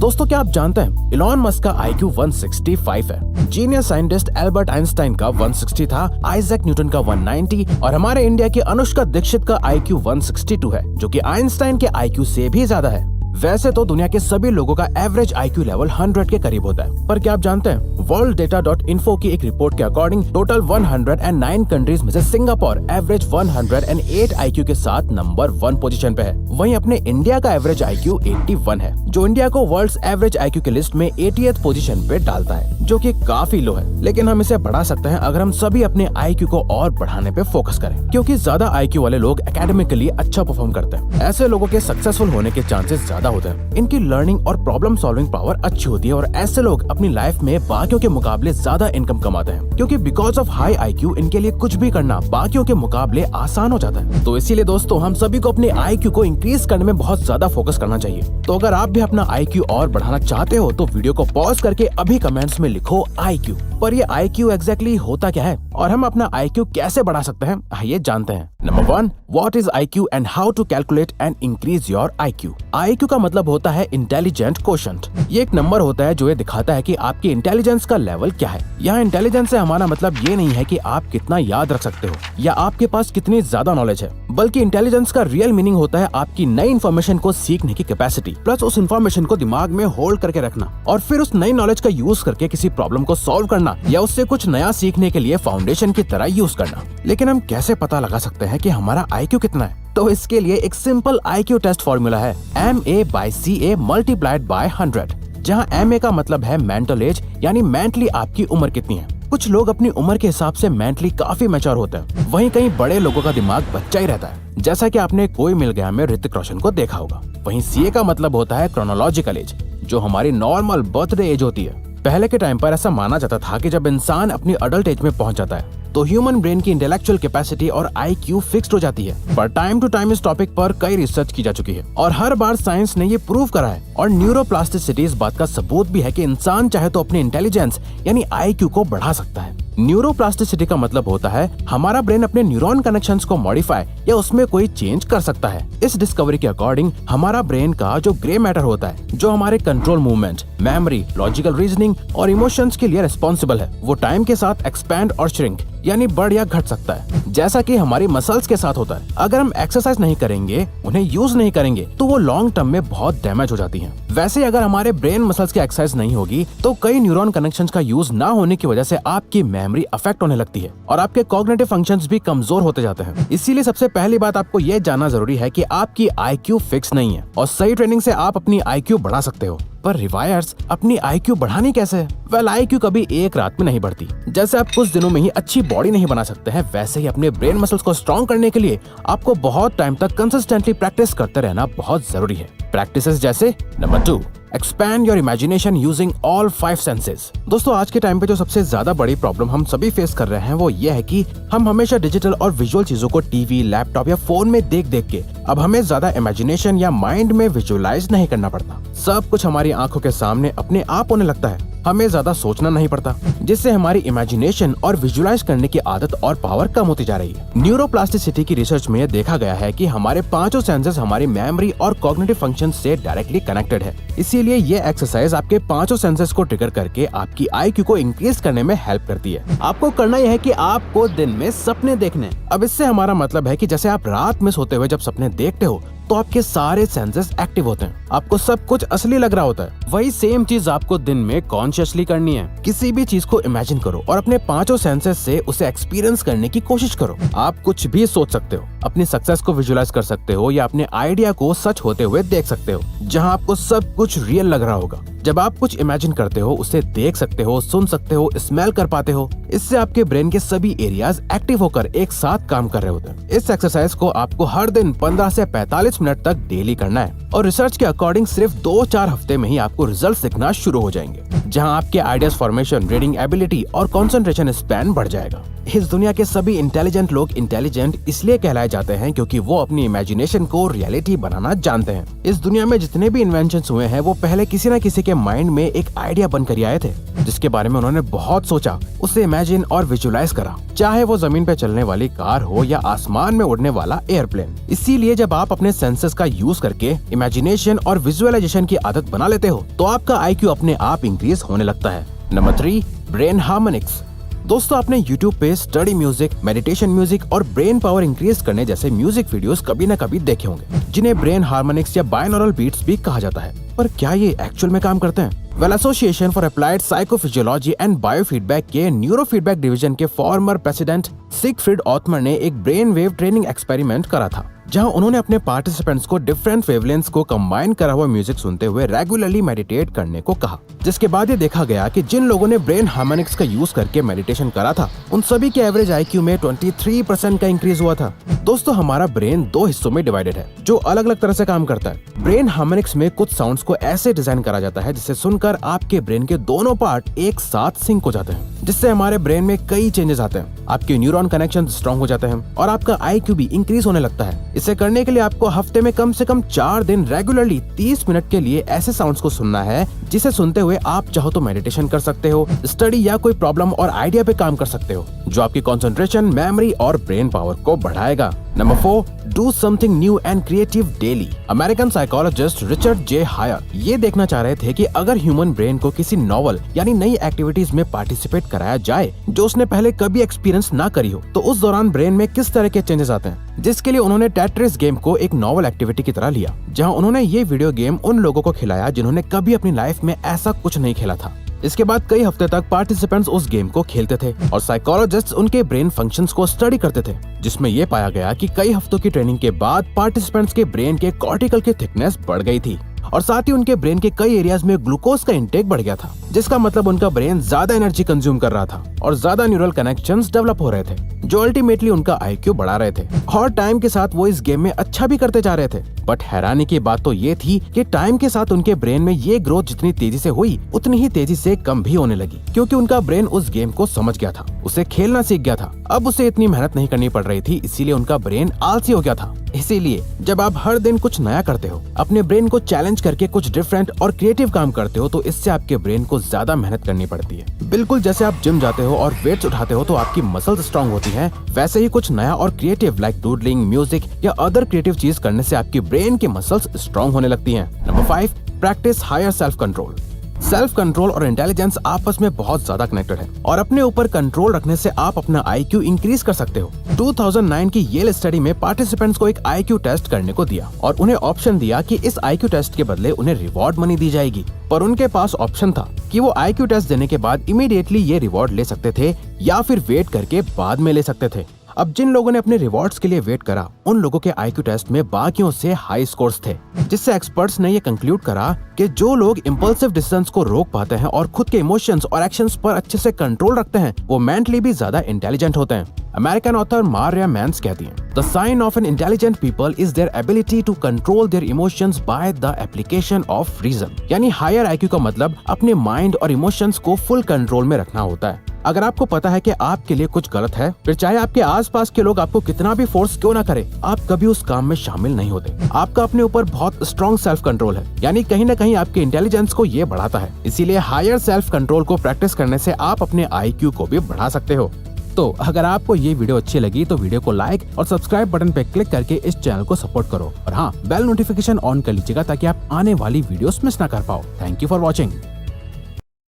दोस्तों क्या आप जानते हैं इलॉन मस्क का IQ 165 है। जीनियस साइंटिस्ट एल्बर्ट आइंस्टाइन का 160 था, आइजैक न्यूटन का 190 और हमारे इंडिया की अनुष्का दीक्षित का IQ 162 है, जो कि आइंस्टाइन के IQ से भी ज्यादा है। वैसे तो दुनिया के सभी लोगों का एवरेज IQ लेवल 100 के करीब होता है, पर क्या आप जानते हैं worlddata.info की एक रिपोर्ट के अकॉर्डिंग टोटल 109 कंट्रीज में से सिंगापुर एवरेज 108 IQ के साथ नंबर 1 पोजीशन पे है। वहीं अपने इंडिया का एवरेज IQ 81 है, जो इंडिया को वर्ल्ड्स एवरेज IQ की लिस्ट में 80th पोजीशन पे डालता है, जो कि काफी लो है। लेकिन हम इसे बढ़ा सकते हैं अगर हम सभी अपने IQ को और बढ़ाने पे फोकस करें, क्योंकि ज्यादा IQ वाले लोग एकेडमिकली अच्छा परफॉर्म करते हैं। ऐसे लोगों के सक्सेसफुल होने के चांसेस ज्यादा होते हैं। इनकी लर्निंग और प्रॉब्लम सॉल्विंग पावर अच्छी होती है और ऐसे लोग अपनी लाइफ में बाकियों के मुकाबले ज्यादा इनकम कमाते हैं, क्योंकि बिकॉज ऑफ हाई IQ इनके लिए कुछ भी करना बाकियों के मुकाबले आसान हो जाता है। तो इसीलिए दोस्तों हम सभी को अपने IQ को इंक्रीज करने में बहुत ज्यादा फोकस करना चाहिए। तो अगर आप भी अपना IQ और बढ़ाना चाहते हो तो वीडियो को पॉज करके अभी कमेंट्स में लिखो IQ। पर ये IQ एग्जैक्टली होता क्या है और हम अपना IQ कैसे बढ़ा सकते हैं, आइए जानते हैं। Number 1, what is IQ and how to calculate and increase your IQ। IQ का मतलब होता है इंटेलिजेंट कोशेंट। ये एक नंबर होता है जो ये दिखाता है कि आपकी इंटेलिजेंस का लेवल क्या है। यहाँ इंटेलिजेंस से हमारा मतलब ये नहीं है कि आप कितना याद रख सकते हो या आपके पास कितनी ज्यादा नॉलेज है, बल्कि इंटेलिजेंस का रियल मीनिंग होता है आपकी नई इन्फॉर्मेशन को सीखने की कैपेसिटी, प्लस उस इन्फॉर्मेशन को दिमाग में होल्ड करके रखना और फिर उस नई नॉलेज का यूज करके किसी प्रॉब्लम को सॉल्व करना या उससे कुछ नया सीखने के लिए फाउंडेशन की तरह यूज करना। लेकिन हम कैसे पता लगा सकते हैं कि हमारा IQ कितना है? तो इसके लिए एक सिंपल IQ टेस्ट फॉर्मूला है MA/CA मल्टीप्लाइड बाय 100, जहाँ MA का मतलब है मेंटल एज, यानी मेंटली आपकी उम्र कितनी है। कुछ लोग अपनी उम्र के हिसाब से मेंटली काफी मैच्योर होते हैं, वहीं कई बड़े लोगों का दिमाग बच्चा ही रहता है, जैसा कि आपने कोई मिल गया में ऋतिक रोशन को देखा होगा। वहीं CA का मतलब होता है क्रोनोलॉजिकल एज, जो हमारी नॉर्मल बर्थडे एज होती है। पहले के टाइम पर ऐसा माना जाता था कि जब इंसान अपनी अडल्ट एज में पहुंच जाता है तो ह्यूमन ब्रेन की इंटेलेक्चुअल कैपेसिटी और IQ फिक्स्ड हो जाती है। पर टाइम टू टाइम इस टॉपिक पर कई रिसर्च की जा चुकी है और हर बार साइंस ने ये प्रूव करा है और न्यूरोप्लास्टिसिटी इस बात का सबूत भी है कि इंसान चाहे तो अपनी इंटेलिजेंस यानी IQ को बढ़ा सकता है। न्यूरोप्लास्टिसिटी का मतलब होता है हमारा ब्रेन अपने न्यूरॉन कनेक्शंस को मॉडिफाई या उसमें कोई चेंज कर सकता है। इस डिस्कवरी के अकॉर्डिंग हमारा ब्रेन का जो ग्रे मैटर होता है, जो हमारे control movement, memory, logical reasoning और इमोशंस के लिए रिस्पॉन्सिबल है, वो टाइम के साथ एक्सपैंड और श्रिंक यानी बढ़ या घट सकता है, जैसा कि हमारी मसल्स के साथ होता है। अगर हम एक्सरसाइज नहीं करेंगे, उन्हें यूज नहीं करेंगे, तो वो लॉन्ग टर्म में बहुत डैमेज हो जाती हैं। वैसे अगर हमारे ब्रेन मसल्स की एक्सरसाइज नहीं होगी तो कई न्यूरॉन कनेक्शंस का यूज ना होने की वजह से आपकी मेमोरी अफेक्ट होने लगती है और आपके कॉग्निटिव फंक्शंस भी कमजोर होते जाते हैं। इसीलिए सबसे पहली बात आपको ये जानना जरूरी है कि आपकी IQ फिक्स नहीं है और सही ट्रेनिंग से आप अपनी IQ बढ़ा सकते हो। पर रिवायर्स अपनी IQ बढ़ानी कैसे? वेल, IQ कभी एक रात में नहीं बढ़ती। जैसे आप कुछ दिनों में ही अच्छी बॉडी नहीं बना सकते हैं, वैसे ही अपने ब्रेन मसल्स को स्ट्रॉन्ग करने के लिए आपको बहुत टाइम तक कंसिस्टेंटली प्रैक्टिस करते रहना बहुत जरूरी है। प्रैक्टिसेस जैसे number 2, expand your imagination using all 5 senses. दोस्तों आज के टाइम पे जो सबसे ज्यादा बड़ी प्रॉब्लम हम सभी फेस कर रहे हैं वो ये है कि हम हमेशा डिजिटल और विजुअल चीजों को टीवी, लैपटॉप या फोन में देख देख के अब हमें ज्यादा इमेजिनेशन या माइंड में विजुअलाइज नहीं करना पड़ता। सब कुछ हमारी आंखों के सामने अपने आप होने लगता है, हमें ज्यादा सोचना नहीं पड़ता, जिससे हमारी इमेजिनेशन और विजुअलाइज करने की आदत और पावर कम होती जा रही है। न्यूरोप्लास्टिसिटी की रिसर्च में देखा गया है कि हमारे 5 सेंसेस हमारी मेमोरी और कॉग्निटिव फंक्शन से डायरेक्टली कनेक्टेड है। इसीलिए ये एक्सरसाइज आपके 5 सेंसेस को ट्रिगर करके आपकी IQ को इंक्रीज करने में हेल्प करती है। आपको करना यह है कि आपको दिन में सपने देखने। अब इससे हमारा मतलब है कि जैसे आप रात में सोते हुए जब सपने देखते हो तो आपके सारे सेंसेस एक्टिव होते हैं, आपको सब कुछ असली लग रहा होता है। वही सेम चीज आपको दिन में कॉन्शियसली करनी है। किसी भी चीज को इमेजिन करो और अपने 5 सेंसेस से उसे एक्सपीरियंस करने की कोशिश करो। आप कुछ भी सोच सकते हो, अपनी सक्सेस को विजुअलाइज कर सकते हो या अपने आइडिया को सच होते हुए देख सकते हो, जहां आपको सब कुछ रियल लग रहा होगा। जब आप कुछ इमेजिन करते हो, उसे देख सकते हो, सुन सकते हो, स्मेल कर पाते हो। इससे आपके ब्रेन के सभी एरियाज एक्टिव होकर एक साथ काम कर रहे होते हैं। इस एक्सरसाइज को आपको हर दिन 15 से 45 मिनट तक डेली करना है और रिसर्च के अकॉर्डिंग सिर्फ 2-4 हफ्ते में ही आपको रिजल्ट दिखना शुरू हो जाएंगे, जहां आपके आइडियाज फॉर्मेशन, रीडिंग एबिलिटी और कंसंट्रेशन स्पैन बढ़ जाएगा। इस दुनिया के सभी इंटेलिजेंट लोग इंटेलिजेंट इसलिए कहलाए जाते हैं क्योंकि वो अपनी इमेजिनेशन को रियलिटी बनाना जानते हैं। इस दुनिया में जितने भी इन्वेंशंस हुए हैं वो पहले किसी न किसी के माइंड में एक आइडिया बनकर आए थे। जिसके बारे में उन्होंने बहुत सोचा, उसे इमेजिन और विजुअलाइज करा, चाहे वो जमीन पे चलने वाली कार हो या आसमान में उड़ने वाला एयरप्लेन। इसीलिए जब आप अपने सेंसेस का यूज करके इमेजिनेशन और विजुअलाइजेशन की आदत बना लेते हो तो आपका IQ अपने आप इंक्रीज होने लगता है। Number 3, brain harmonics. दोस्तों, आपने YouTube पे स्टडी म्यूजिक, मेडिटेशन म्यूजिक और ब्रेन पावर इंक्रीज करने जैसे म्यूजिक वीडियोस कभी न कभी देखे होंगे, जिन्हें ब्रेन हार्मोनिक्स या बाइनॉरल बीट्स भी कहा जाता है। पर क्या ये एक्चुअल में काम करते हैं? Well, association for applied psychophysiology and biofeedback के न्यूरोफीडबैक डिवीजन के फॉर्मर प्रेसिडेंट सिगफ्रीड ऑथमर ने एक ब्रेन वेव ट्रेनिंग एक्सपेरिमेंट करा था, जहां उन्होंने अपने पार्टिसिपेंट्स को डिफरेंट वेवलेंथ्स को कंबाइन करा हुआ म्यूजिक सुनते हुए रेगुलरली मेडिटेट करने को कहा। जिसके बाद ये देखा गया कि जिन लोगों ने ब्रेन हार्मोनिक्स का यूज करके मेडिटेशन करा था, उन सभी के एवरेज IQ में 23% का इंक्रीज हुआ था। दोस्तों, हमारा ब्रेन 2 हिस्सों में डिवाइडेड है, जो अलग अलग तरह से काम करता है। ब्रेन हार्मोनिक्स में कुछ साउंड्स को ऐसे डिजाइन करा जाता है जिसे सुनकर आपके ब्रेन के दोनों पार्ट एक साथ सिंक हो जाते हैं, जिससे हमारे ब्रेन में कई चेंजेस आते हैं। आपके न्यूरॉन कनेक्शन स्ट्रॉन्ग हो जाते हैं और आपका IQ भी इंक्रीज होने लगता है। इसे करने के लिए आपको हफ्ते में कम से कम 4 दिन रेगुलरली 30 मिनट के लिए ऐसे साउंड्स को सुनना है, जिसे सुनते हुए आप चाहो तो मेडिटेशन कर सकते हो, स्टडी या कोई प्रॉब्लम और आइडिया पे काम कर सकते हो, जो आपकी कंसंट्रेशन, मेमोरी और ब्रेन पावर को बढ़ाएगा। Number 4, do something new and creative daily. American psychologist Richard J Haier ये देखना चाह रहे थे कि अगर ह्यूमन ब्रेन को किसी नॉवल यानी नई एक्टिविटीज में पार्टिसिपेट कराया जाए जो उसने पहले कभी एक्सपीरियंस ना करी हो, तो उस दौरान ब्रेन में किस तरह के चेंजेस आते हैं। जिसके लिए उन्होंने टेट्रिस गेम को एक नॉवल एक्टिविटी की तरह लिया, जहां उन्होंने ये वीडियो गेम उन लोगों को खिलाया जिन्होंने कभी अपनी लाइफ में ऐसा कुछ नहीं खेला था। इसके बाद कई हफ्ते तक पार्टिसिपेंट्स उस गेम को खेलते थे और साइकोलॉजिस्ट्स उनके ब्रेन फंक्शंस को स्टडी करते थे, जिसमें ये पाया गया कि कई हफ्तों की ट्रेनिंग के बाद पार्टिसिपेंट्स के ब्रेन के कॉर्टिकल की थिकनेस बढ़ गई थी और साथ ही उनके ब्रेन के कई एरियाज में ग्लूकोज का इंटेक बढ़ गया था, जिसका मतलब उनका ब्रेन ज्यादा एनर्जी कंज्यूम कर रहा था और ज्यादा न्यूरल कनेक्शंस डेवलप हो रहे थे, जो अल्टीमेटली उनका IQ बढ़ा रहे थे। और टाइम के साथ वो इस गेम में अच्छा भी करते जा रहे थे। बट हैरानी की बात तो ये थी कि टाइम के साथ उनके ब्रेन में ये ग्रोथ जितनी तेजी से हुई उतनी ही तेजी से कम भी होने लगी, क्योंकि उनका ब्रेन उस गेम को समझ गया था, उसे खेलना सीख गया था। अब उसे इतनी मेहनत नहीं करनी पड़ रही थी, इसीलिए उनका ब्रेन आलसी हो गया था। इसीलिए जब आप हर दिन कुछ नया करते हो, अपने ब्रेन को चैलेंज करके कुछ डिफरेंट और क्रिएटिव काम करते हो, तो इससे आपके ब्रेन को ज्यादा मेहनत करनी पड़ती है। बिल्कुल जैसे आप जिम जाते हो और वेट्स उठाते हो तो आपकी मसल्स स्ट्रांग होती हैं, वैसे ही कुछ नया और क्रिएटिव लाइक डूडलिंग, म्यूजिक या अदर क्रिएटिव चीज करने से आपकी ब्रेन की मसल्स स्ट्रांग होने लगती हैं। Number 5, practice higher self control. Self control और इंटेलिजेंस आपस में बहुत ज्यादा कनेक्टेड है और अपने ऊपर कंट्रोल रखने से आप अपना IQ इंक्रीज कर सकते हो। 2009 की येल स्टडी में पार्टिसिपेंट्स को एक IQ टेस्ट करने को दिया और उन्हें ऑप्शन दिया कि इस IQ टेस्ट के बदले उन्हें रिवॉर्ड मनी दी जाएगी, पर उनके पास ऑप्शन था कि वो IQ टेस्ट देने के बाद इमीडिएटली ये रिवॉर्ड ले सकते थे या फिर वेट करके बाद में ले सकते थे। अब जिन लोगों ने अपने रिवॉर्ड्स के लिए वेट करा, उन लोगों के IQ टेस्ट में बाकियों से हाई स्कोर्स थे, जिससे एक्सपर्ट्स ने ये कंक्लूड करा कि जो लोग इम्पल्सिव डिसीजंस को रोक पाते हैं और खुद के इमोशंस और एक्शंस पर अच्छे से कंट्रोल रखते हैं, वो मेंटली भी ज्यादा इंटेलिजेंट होते हैं। अमेरिकन ऑथर मारिया मैंस कहती हैं, the sign of an intelligent people is their ability to control their emotions by the application of reason. यानी हायर IQ का मतलब अपने माइंड और इमोशंस को फुल कंट्रोल में रखना होता है। अगर आपको पता है कि आपके लिए कुछ गलत है, फिर चाहे आपके आसपास के लोग आपको कितना भी फोर्स क्यों ना करें, आप कभी उस काम में शामिल नहीं होते। आपका अपने ऊपर बहुत स्ट्रॉन्ग सेल्फ कंट्रोल है, यानी कहीं न कहीं आपके इंटेलिजेंस को ये बढ़ाता है। इसीलिए हायर सेल्फ कंट्रोल को प्रैक्टिस करने से आप अपने IQ को भी बढ़ा सकते हो। तो अगर आपको ये वीडियो अच्छी लगी तो वीडियो को लाइक और सब्सक्राइब बटन पे क्लिक करके इस चैनल को सपोर्ट करो और हाँ, बेल नोटिफिकेशन ऑन कर लीजिएगा ताकि आप आने वाली वीडियोस मिस ना कर पाओ। Thank you for watching.